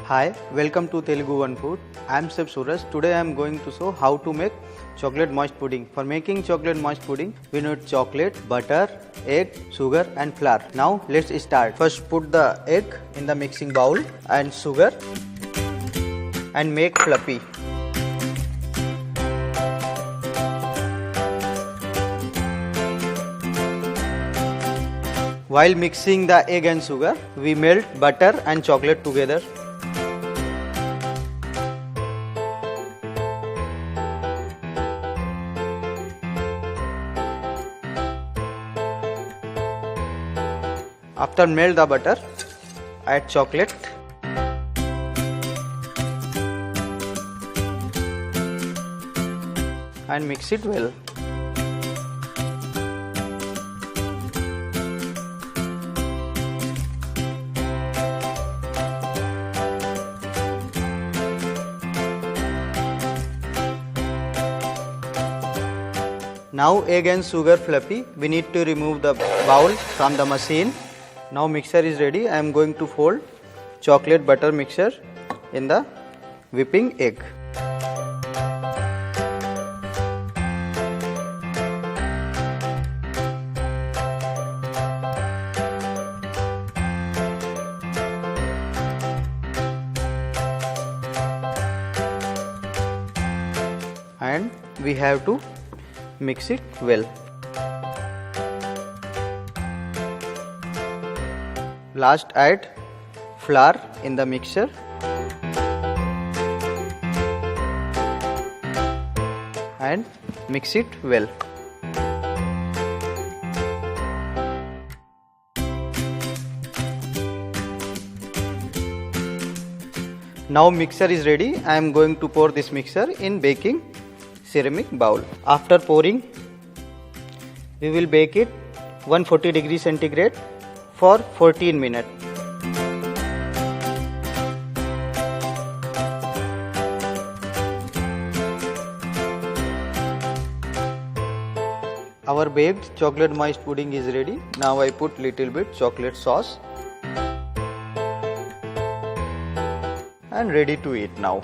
Hi, welcome to TeluguOne Food. I am Chef Suraj. Today I am going to show how to make chocolate moist pudding. For making chocolate moist pudding, we need chocolate, butter, egg, sugar and flour. Now let's start. First put the egg in the mixing bowl and sugar and make fluffy. While mixing the egg and sugar, we melt butter and chocolate together. After melt the butter, add chocolate and mix it well. Now egg and sugar fluffy, we need to remove the bowl from the machine. Now mixture is ready. I am going to fold chocolate butter mixture in the whipping egg. And we have to mix it well. Last add flour in the mixture and mix it well. Now mixture is ready. I am going to pour this mixture in baking ceramic bowl. After pouring, we will bake it 140 degrees centigrade for 14 minutes. Our baked chocolate moist pudding is ready. Now I put little bit chocolate sauce and ready to eat now.